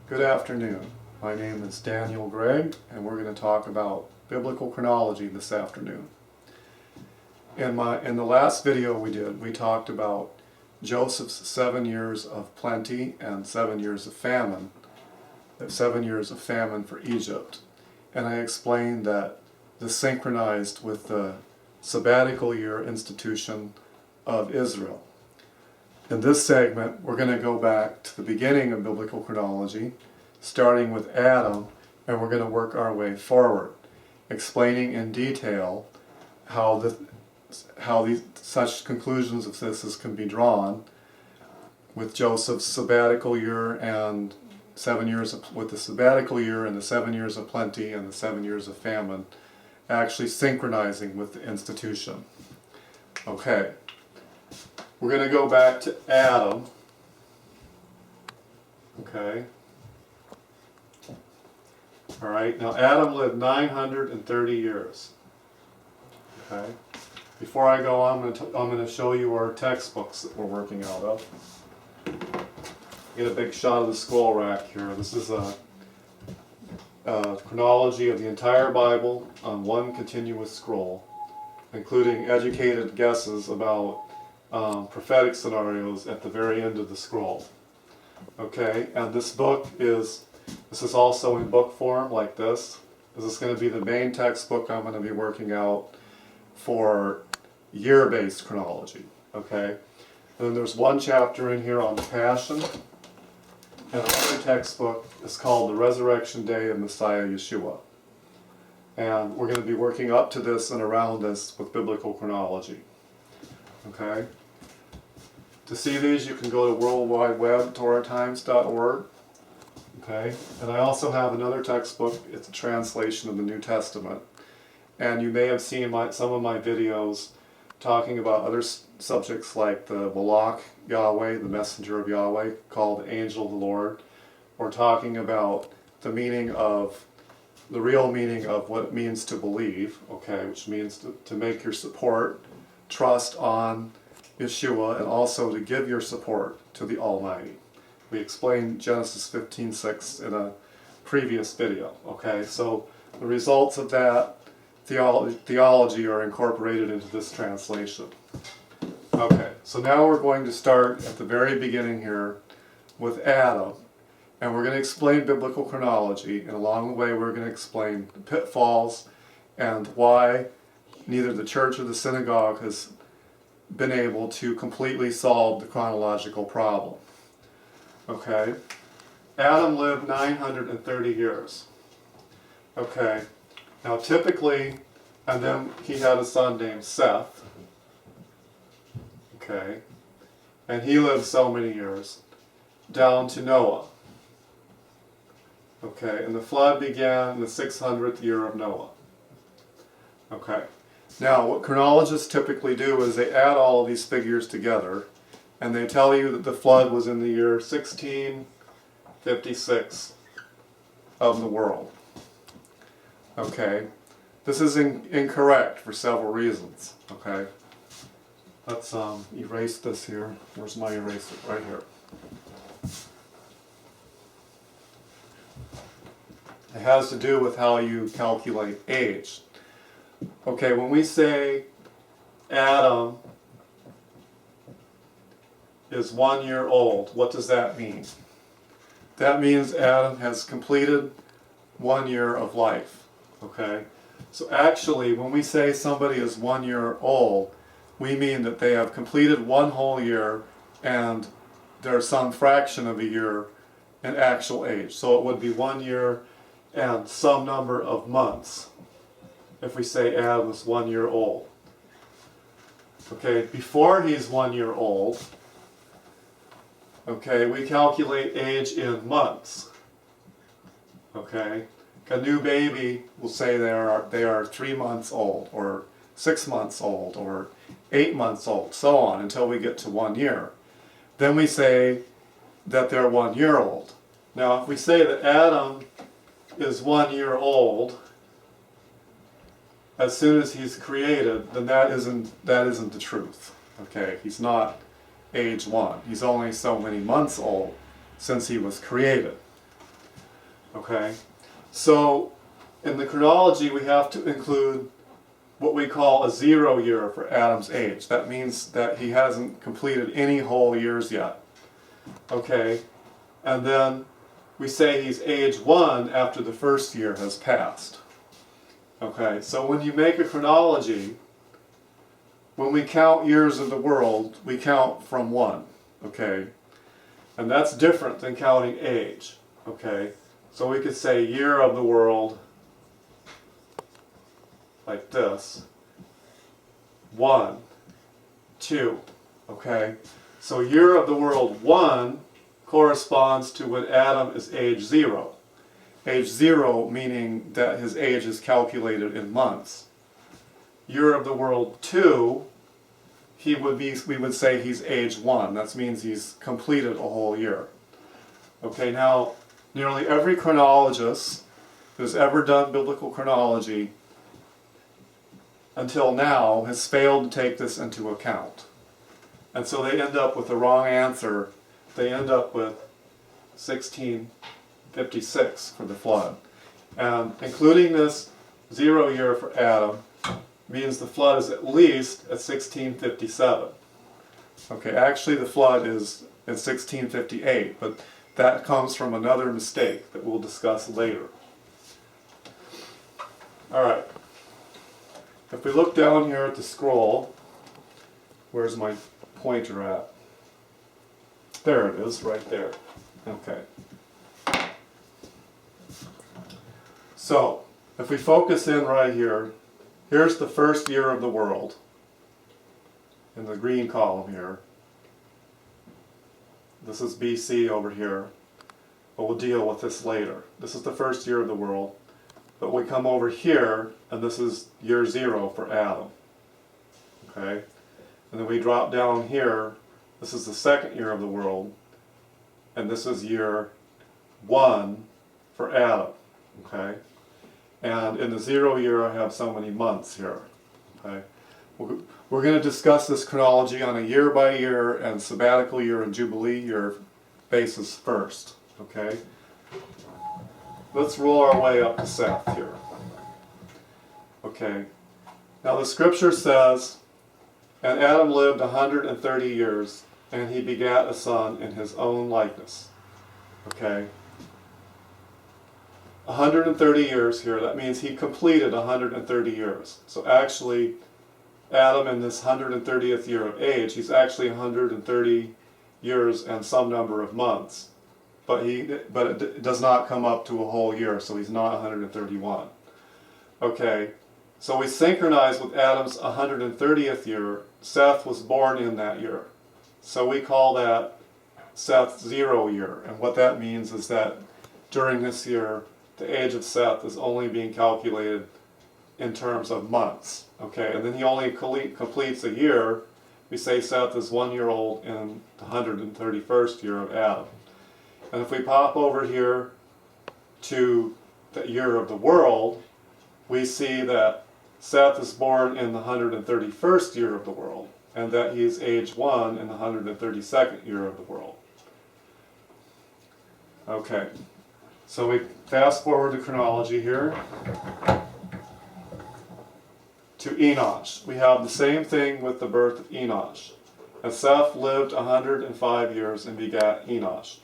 Good afternoon. My name is Daniel Gregg, and we're going to talk about biblical chronology this afternoon. In the last video we talked about Joseph's 7 years of plenty and 7 years of famine, 7 years of famine for Egypt. And I explained that this synchronized with the sabbatical year institution of Israel. In this segment, we're going to go back to the beginning of biblical chronology, starting with Adam, and we're going to work our way forward, explaining in detail how such conclusions of this can be drawn with Joseph's sabbatical year and 7 years with the sabbatical year and the 7 years of plenty and the 7 years of famine actually synchronizing with the institution. Okay. We're going to go back to Adam. Okay. All right. Now Adam lived 930 years. Okay. Before I go on, I'm going to show you our textbooks that we're working out of. Get a big shot of the scroll rack here. This is a chronology of the entire Bible on one continuous scroll, including educated guesses about prophetic scenarios at the very end of the scroll. Okay, and this is also in book form like this. This is going to be the main textbook I'm going to be working out for year-based chronology. Okay, and then there's one chapter in here on the Passion, and another textbook is called The Resurrection Day of Messiah Yeshua. And we're going to be working up to this and around this with biblical chronology. Okay. To see these, you can go to World Wide Web, torahtimes.org. Okay. And I also have another textbook. It's a translation of the New Testament. And you may have seen some of my videos talking about other subjects like the Malach Yahweh, the messenger of Yahweh, called the angel of the Lord, or talking about the real meaning of what it means to believe, okay, which means to make your support, trust on Yeshua, and also to give your support to the Almighty. We explained Genesis 15:6 in a previous video, okay, so the results of that theology are incorporated into this translation. Okay, so now we're going to start at the very beginning here with Adam, and we're going to explain biblical chronology, and along the way we're going to explain the pitfalls and why neither the church or the synagogue has been able to completely solve the chronological problem. Okay, Adam lived 930 years. Okay, now typically, and then he had a son named Seth. Okay, and he lived so many years, down to Noah. Okay, and the flood began in the 600th year of Noah. Okay, now what chronologists typically do is they add all of these figures together, and they tell you that the flood was in the year 1656 of the world. Okay, this is incorrect for several reasons. Okay, let's erase this here. Where's my eraser? Right here. It has to do with how you calculate age. Okay, when we say Adam is 1 year old, what does that mean? That means Adam has completed 1 year of life. Okay, so actually when we say somebody is 1 year old, we mean that they have completed 1 whole year and there's some fraction of a year in actual age. So it would be 1 year and some number of months if we say Adam is 1 year old. Okay, before he's 1 year old, okay, we calculate age in months. Okay, a new baby will say they are 3 months old, or 6 months old, or 8 months old, so on until we get to 1 year. Then we say that they're 1 year old. Now, if we say that Adam is 1 year old as soon as he's created, then that isn't the truth. Okay, he's not age 1. He's only so many months old since he was created. Okay? So in the chronology we have to include what we call a 0 year for Adam's age. That means that he hasn't completed any whole years yet. Okay? And then we say he's age 1 after the first year has passed. Okay, so when you make a chronology, when we count years of the world, we count from 1. Okay? And that's different than counting age. Okay? So we could say year of the world like this. 1, 2. Okay? So year of the world 1 corresponds to when Adam is age 0. Age 0 meaning that his age is calculated in months. Year of the world 2, we would say he's age 1. That means he's completed a whole year. Okay, now nearly every chronologist who's ever done biblical chronology until now has failed to take this into account. And so they end up with the wrong answer. They end up with 1656 for the flood. And including this 0 year for Adam means the flood is at least at 1657. Okay, actually the flood is in 1658, but that comes from another mistake that we'll discuss later. Alright. If we look down here at the scroll, where's my pointer at? There it is, right there. Okay. So, if we focus in right here, here's the first year of the world, in the green column here. This is BC over here, but we'll deal with this later. This is the first year of the world. But we come over here, and this is year 0 for Adam. Okay? And then we drop down here, this is the second year of the world, and this is year 1 for Adam. Okay? And in the 0 year I have so many months here. Okay? We're going to discuss this chronology on a year by year and sabbatical year and jubilee year basis first. Okay? Let's roll our way up to Seth here. Okay. Now the scripture says, and Adam lived 130 years, and he begat a son in his own likeness. Okay. 130 years here, that means he completed 130 years. So actually, Adam in this 130th year of age, he's actually 130 years and some number of months. But it does not come up to a whole year, so he's not 131. Okay, so we synchronize with Adam's 130th year. Seth was born in that year. So we call that Seth's 0 year. And what that means is that during this year, the age of Seth is only being calculated in terms of months. Okay, and then he only completes a year. We say Seth is 1 year old in the 131st year of Adam. And if we pop over here to the year of the world, we see that Seth is born in the 131st year of the world, and that he is age 1 in the 132nd year of the world. Okay, so we fast forward to chronology here to Enosh. We have the same thing with the birth of Enosh. And Seth lived 105 years and begat Enosh.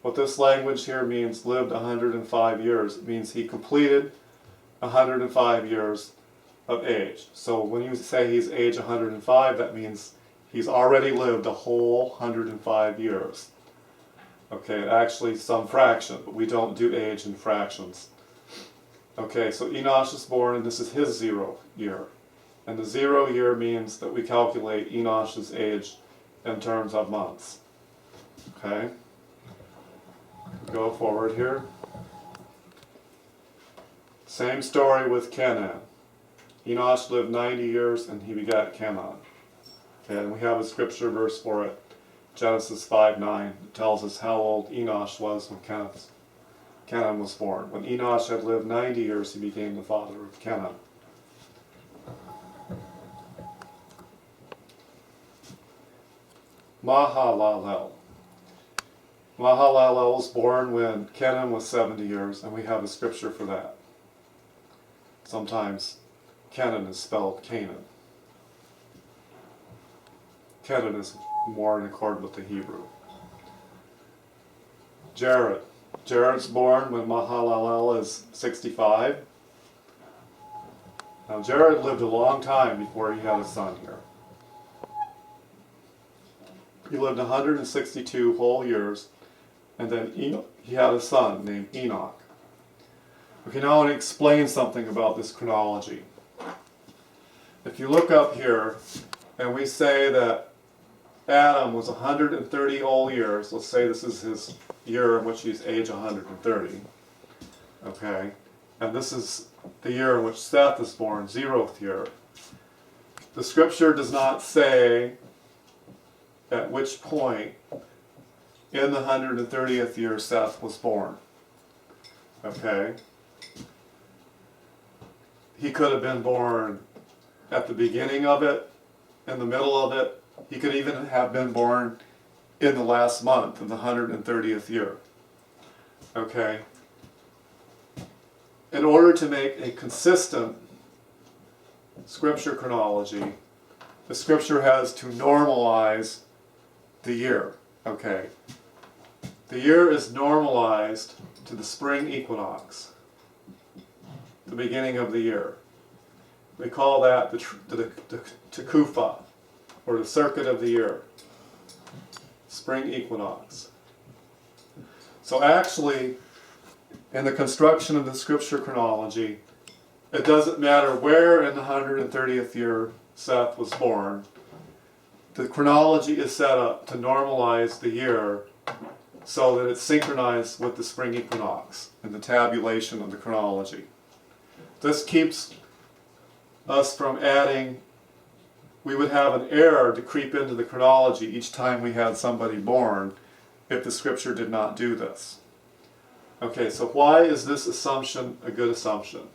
What this language here means, lived 105 years, it means he completed 105 years of age. So when you say he's age 105, that means he's already lived a whole 105 years. Okay, actually some fraction, but we don't do age in fractions. Okay, so Enosh is born, and this is his 0 year. And the 0 year means that we calculate Enosh's age in terms of months. Okay? Go forward here. Same story with Kenan. Enosh lived 90 years and he begat Kenan. And we have a scripture verse for it, Genesis 5:9. It tells us how old Enosh was when Kenan was born. When Enosh had lived 90 years, he became the father of Kenan. Mahalalel. Mahalalel was born when Kenan was 70 years, and we have a scripture for that. Sometimes Kenan is spelled Canaan. Kenan is more in accord with the Hebrew. Jared. Jared's born when Mahalalel is 65. Now Jared lived a long time before he had a son here. He lived 162 whole years, and then he had a son named Enoch. Okay, now I want to explain something about this chronology. If you look up here, and we say that Adam was 130 whole years, let's say this is his year in which he's age 130, okay, and this is the year in which Seth is born, 0th year. The scripture does not say at which point in the 130th year Seth was born. Okay? He could have been born at the beginning of it, in the middle of it. He could even have been born in the last month of the 130th year. Okay? In order to make a consistent scripture chronology, the scripture has to normalize the year. Okay? The year is normalized to the spring equinox, the beginning of the year. We call that the Tekufa, or the circuit of the year, spring equinox. So actually, in the construction of the scripture chronology, it doesn't matter where in the 130th year Seth was born. The chronology is set up to normalize the year so that it's synchronized with the spring equinox in the tabulation of the chronology. This keeps us from adding, we would have an error to creep into the chronology each time we had somebody born if the scripture did not do this. Okay, so why is this assumption a good assumption?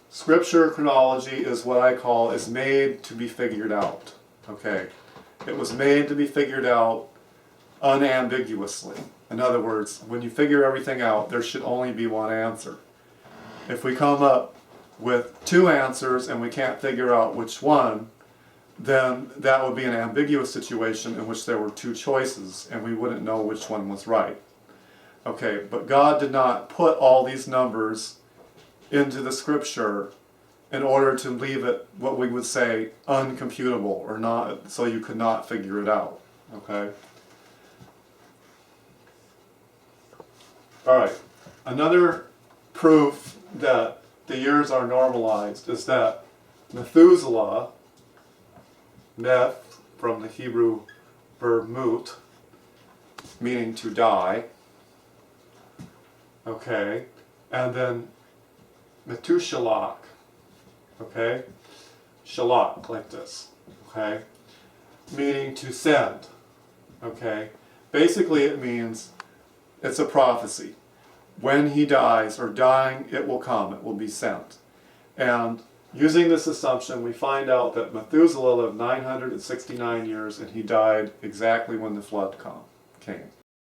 Scripture chronology is what I call is made to be figured out. Okay, it was made to be figured out unambiguously. In other words, when you figure everything out, there should only be one answer. If we come up with two answers and we can't figure out which one, then that would be an ambiguous situation in which there were two choices and we wouldn't know which one was right. Okay, but God did not put all these numbers into the scripture in order to leave it what we would say uncomputable, or not, so you could not figure it out. Okay? Alright, another proof that the years are normalized is that Methuselah, Meth, from the Hebrew verb mut, meaning to die, okay, and then Metushalach, okay, shalach, like this, okay, meaning to send, okay. Basically it means it's a prophecy. When he dies, or dying, it will come, it will be sent. And using this assumption, we find out that Methuselah lived 969 years and he died exactly when the flood came.